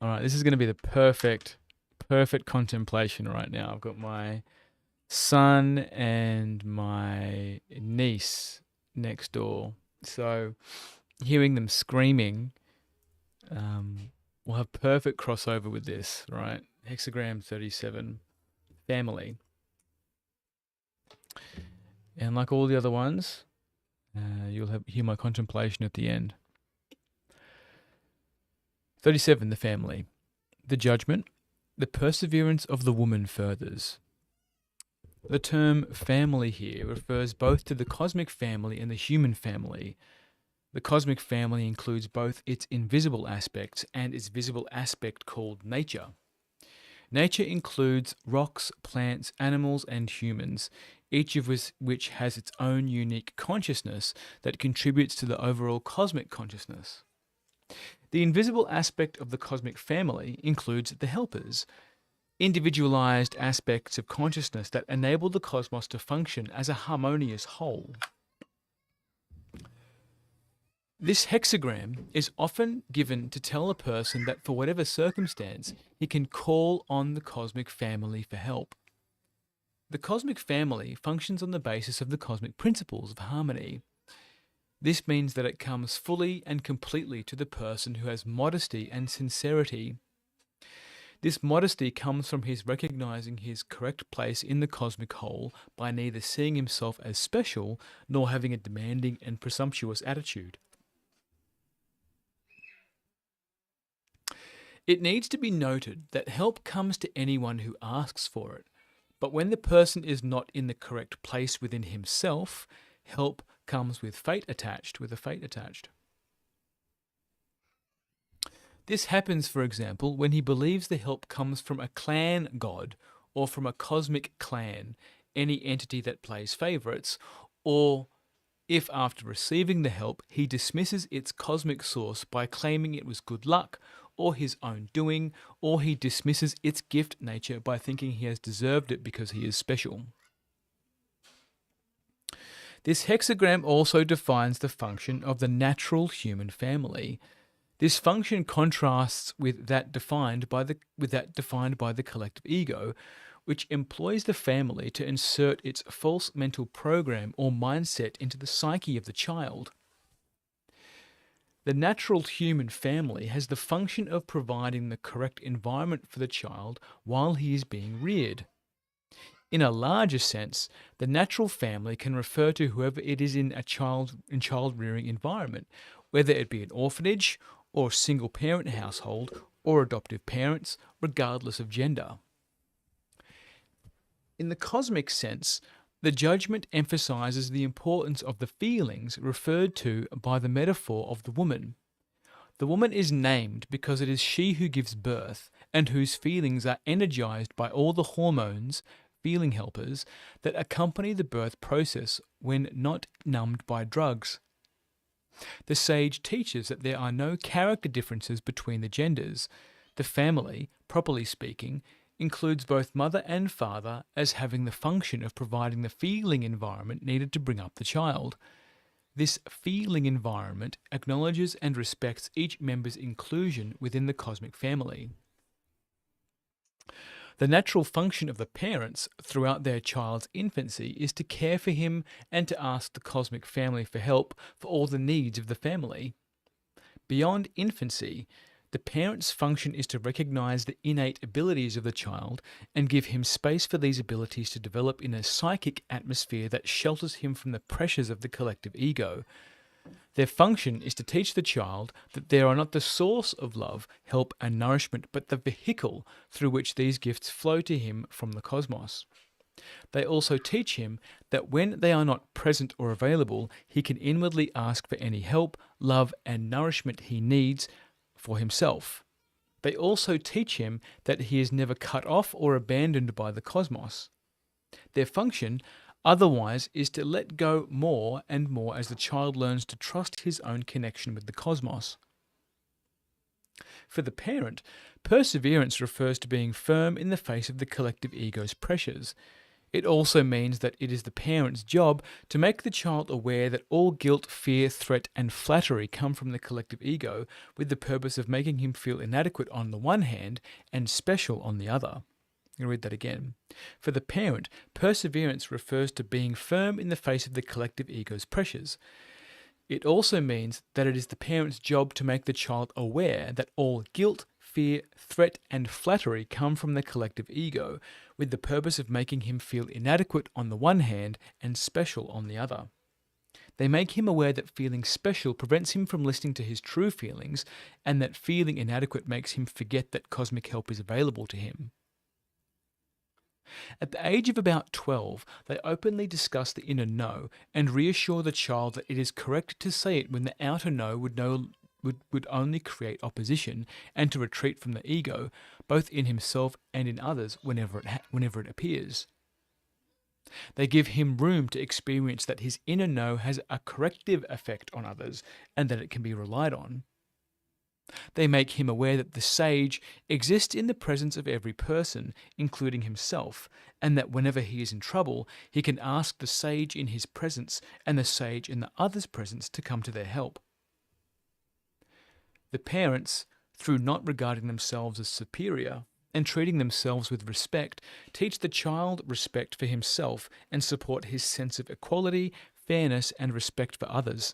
All right, this is going to be the perfect contemplation right now. I've got my son and my niece next door. So hearing them screaming will have perfect crossover with this, right? Hexagram 37, family. And like all the other ones, you'll hear my contemplation at the end. 37, the family. The judgment. The perseverance of the woman furthers. The term family here refers both to the cosmic family and the human family. The cosmic family includes both its invisible aspects and its visible aspect called nature. Nature includes rocks, plants, animals, and humans, each of which has its own unique consciousness that contributes to the overall cosmic consciousness. The invisible aspect of the cosmic family includes the helpers, individualized aspects of consciousness that enable the cosmos to function as a harmonious whole. This hexagram is often given to tell a person that for whatever circumstance, he can call on the cosmic family for help. The cosmic family functions on the basis of the cosmic principles of harmony. This means that it comes fully and completely to the person who has modesty and sincerity. This modesty comes from his recognizing his correct place in the cosmic whole by neither seeing himself as special nor having a demanding and presumptuous attitude. It needs to be noted that help comes to anyone who asks for it, but when the person is not in the correct place within himself, help comes with fate attached, This happens, for example, when he believes the help comes from a clan god or from a cosmic clan, any entity that plays favorites, or if after receiving the help he dismisses its cosmic source by claiming it was good luck or his own doing, or he dismisses its gift nature by thinking he has deserved it because he is special. This hexagram also defines the function of the natural human family. This function contrasts with that defined by the collective ego, which employs the family to insert its false mental program or mindset into the psyche of the child. The natural human family has the function of providing the correct environment for the child while he is being reared. In a larger sense, the natural family can refer to whoever it is in a child rearing environment, whether it be an orphanage or single parent household or adoptive parents, regardless of gender. In the cosmic sense, the judgment emphasizes the importance of the feelings referred to by the metaphor of the woman. The woman is named because it is she who gives birth and whose feelings are energized by all the hormones, feeling helpers, that accompany the birth process when not numbed by drugs. The sage teaches that there are no character differences between the genders. The family, properly speaking, includes both mother and father as having the function of providing the feeling environment needed to bring up the child. This feeling environment acknowledges and respects each member's inclusion within the cosmic family. The natural function of the parents throughout their child's infancy is to care for him and to ask the cosmic family for help for all the needs of the family. Beyond infancy, the parent's function is to recognize the innate abilities of the child and give him space for these abilities to develop in a psychic atmosphere that shelters him from the pressures of the collective ego. Their function is to teach the child that they are not the source of love, help, and nourishment, but the vehicle through which these gifts flow to him from the cosmos. They also teach him that when they are not present or available, he can inwardly ask for any help, love, and nourishment he needs for himself. They also teach him that he is never cut off or abandoned by the cosmos. Their function, otherwise, is to let go more and more as the child learns to trust his own connection with the cosmos. For the parent, perseverance refers to being firm in the face of the collective ego's pressures. It also means that it is the parent's job to make the child aware that all guilt, fear, threat, and flattery come from the collective ego, with the purpose of making him feel inadequate on the one hand and special on the other. I'm going to read that again. For the parent, perseverance refers to being firm in the face of the collective ego's pressures. It also means that it is the parent's job to make the child aware that all guilt, fear, threat, and flattery come from the collective ego, with the purpose of making him feel inadequate on the one hand and special on the other. They make him aware that feeling special prevents him from listening to his true feelings, and that feeling inadequate makes him forget that cosmic help is available to him. At the age of about 12, they openly discuss the inner no and reassure the child that it is correct to say it when the outer no would only create opposition, and to retreat from the ego, both in himself and in others, whenever it appears. They give him room to experience that his inner no has a corrective effect on others, and that it can be relied on. They make him aware that the sage exists in the presence of every person, including himself, and that whenever he is in trouble, he can ask the sage in his presence and the sage in the other's presence to come to their help. The parents, through not regarding themselves as superior and treating themselves with respect, teach the child respect for himself and support his sense of equality, fairness, and respect for others.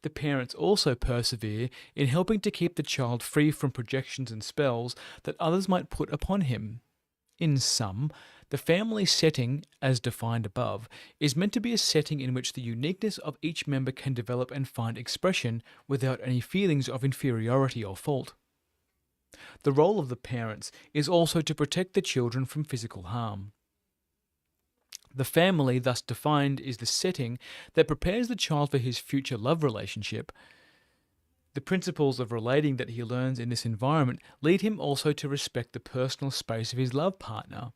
The parents also persevere in helping to keep the child free from projections and spells that others might put upon him. In sum, the family setting, as defined above, is meant to be a setting in which the uniqueness of each member can develop and find expression without any feelings of inferiority or fault. The role of the parents is also to protect the children from physical harm. The family, thus defined, is the setting that prepares the child for his future love relationship. The principles of relating that he learns in this environment lead him also to respect the personal space of his love partner.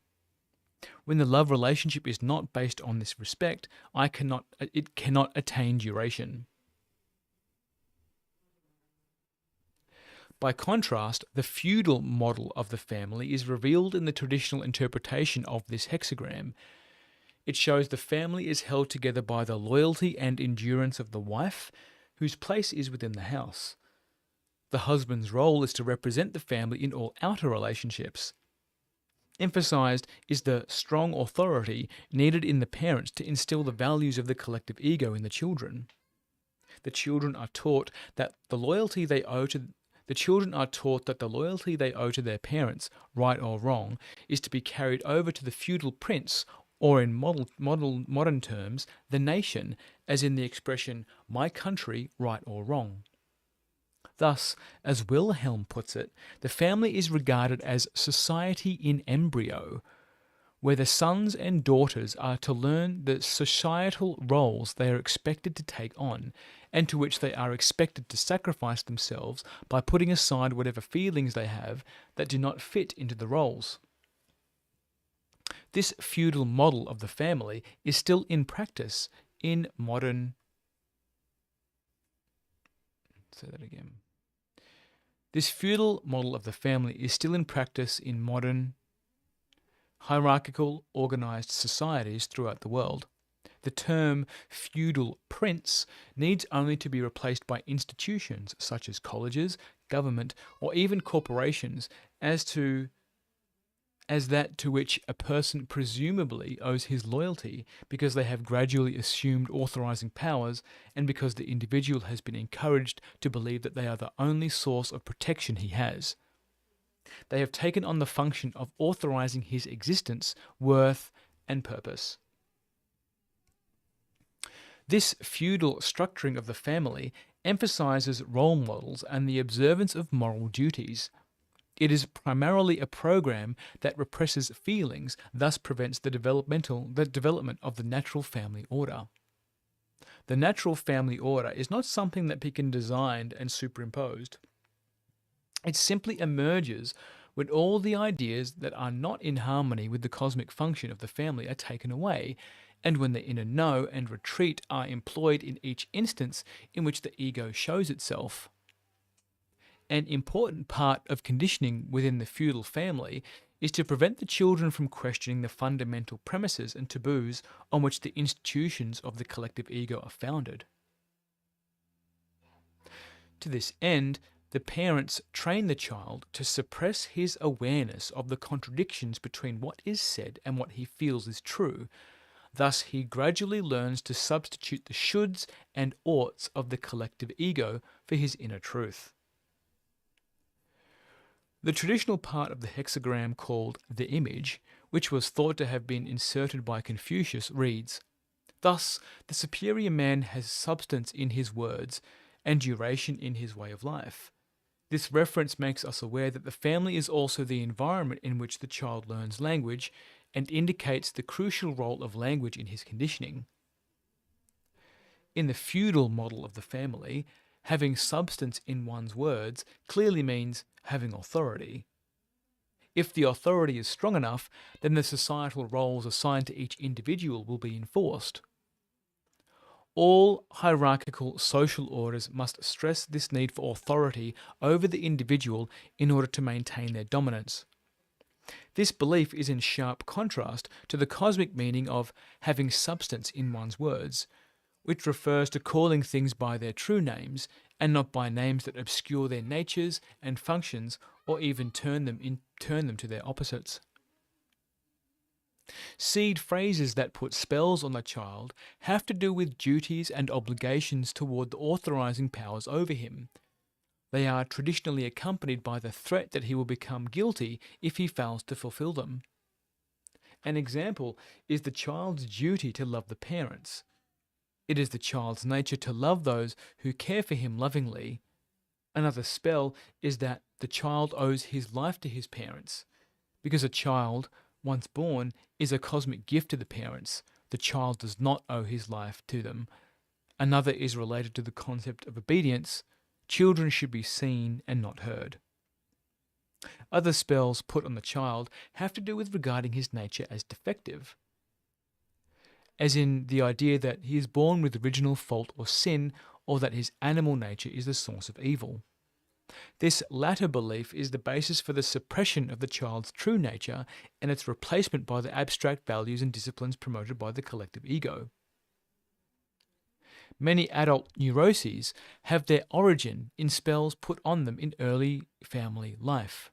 When the love relationship is not based on this respect, it cannot attain duration. By contrast, the feudal model of the family is revealed in the traditional interpretation of this hexagram. It shows the family is held together by the loyalty and endurance of the wife, whose place is within the house. The husband's role is to represent the family in all outer relationships. Emphasized is the strong authority needed in the parents to instill the values of the collective ego in the children. The children are taught that the loyalty they owe to their parents, right or wrong, is to be carried over to the feudal prince, or in modern terms, the nation, as in the expression, my country, right or wrong. Thus, as Wilhelm puts it, the family is regarded as society in embryo, where the sons and daughters are to learn the societal roles they are expected to take on, and to which they are expected to sacrifice themselves by putting aside whatever feelings they have that do not fit into the roles. This feudal model of the family is still in practice in modern... Say that again. This feudal model of the family is still in practice in modern, hierarchical, organized societies throughout the world. The term feudal prince needs only to be replaced by institutions such as colleges, government, or even corporations as that to which a person presumably owes his loyalty, because they have gradually assumed authorizing powers and because the individual has been encouraged to believe that they are the only source of protection he has. They have taken on the function of authorizing his existence, worth, and purpose. This feudal structuring of the family emphasizes role models and the observance of moral duties. It is primarily a program that represses feelings, thus prevents the development of the natural family order. The natural family order is not something that can be designed and superimposed. It simply emerges when all the ideas that are not in harmony with the cosmic function of the family are taken away, and when the inner no and retreat are employed in each instance in which the ego shows itself. An important part of conditioning within the feudal family is to prevent the children from questioning the fundamental premises and taboos on which the institutions of the collective ego are founded. To this end, the parents train the child to suppress his awareness of the contradictions between what is said and what he feels is true. Thus, he gradually learns to substitute the shoulds and oughts of the collective ego for his inner truth. The traditional part of the hexagram called the image, which was thought to have been inserted by Confucius, reads, "Thus, the superior man has substance in his words and duration in his way of life." This reference makes us aware that the family is also the environment in which the child learns language and indicates the crucial role of language in his conditioning. In the feudal model of the family, having substance in one's words clearly means having authority. If the authority is strong enough, then the societal roles assigned to each individual will be enforced. All hierarchical social orders must stress this need for authority over the individual in order to maintain their dominance. This belief is in sharp contrast to the cosmic meaning of having substance in one's words, which refers to calling things by their true names and not by names that obscure their natures and functions or even turn them to their opposites. Seed phrases that put spells on the child have to do with duties and obligations toward the authorizing powers over him. They are traditionally accompanied by the threat that he will become guilty if he fails to fulfill them. An example is the child's duty to love the parents. It is the child's nature to love those who care for him lovingly. Another spell is that the child owes his life to his parents. Because a child, once born, is a cosmic gift to the parents, the child does not owe his life to them. Another is related to the concept of obedience. Children should be seen and not heard. Other spells put on the child have to do with regarding his nature as defective, as in the idea that he is born with original fault or sin, or that his animal nature is the source of evil. This latter belief is the basis for the suppression of the child's true nature and its replacement by the abstract values and disciplines promoted by the collective ego. Many adult neuroses have their origin in spells put on them in early family life.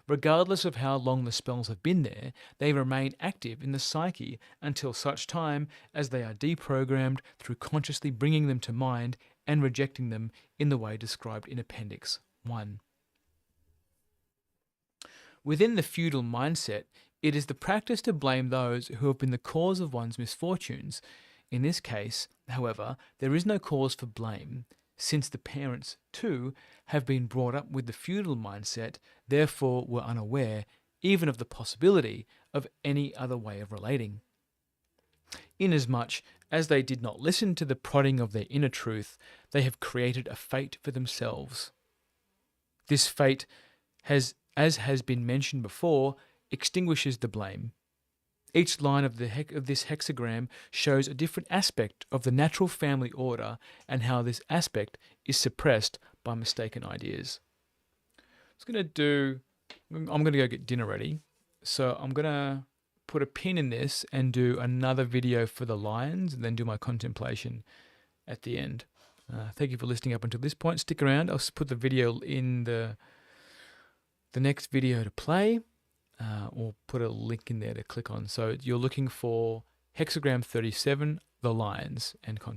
Regardless of how long the spells have been there, they remain active in the psyche until such time as they are deprogrammed through consciously bringing them to mind and rejecting them in the way described in Appendix 1. Within the feudal mindset, it is the practice to blame those who have been the cause of one's misfortunes. In this case, however, there is no cause for blame, since the parents, too, have been brought up with the feudal mindset, therefore were unaware even of the possibility of any other way of relating. Inasmuch as they did not listen to the prodding of their inner truth, they have created a fate for themselves. This fate, as has been mentioned before, extinguishes the blame. Each line of this hexagram shows a different aspect of the natural family order and how this aspect is suppressed by mistaken ideas. I'm going to go get dinner ready. So I'm going to put a pin in this and do another video for the lions and then do my contemplation at the end. Thank you for listening up until this point. Stick around. I'll put the video in the next video to play. Or put a link in there to click on. So you're looking for Hexagram 37, the lions, and content.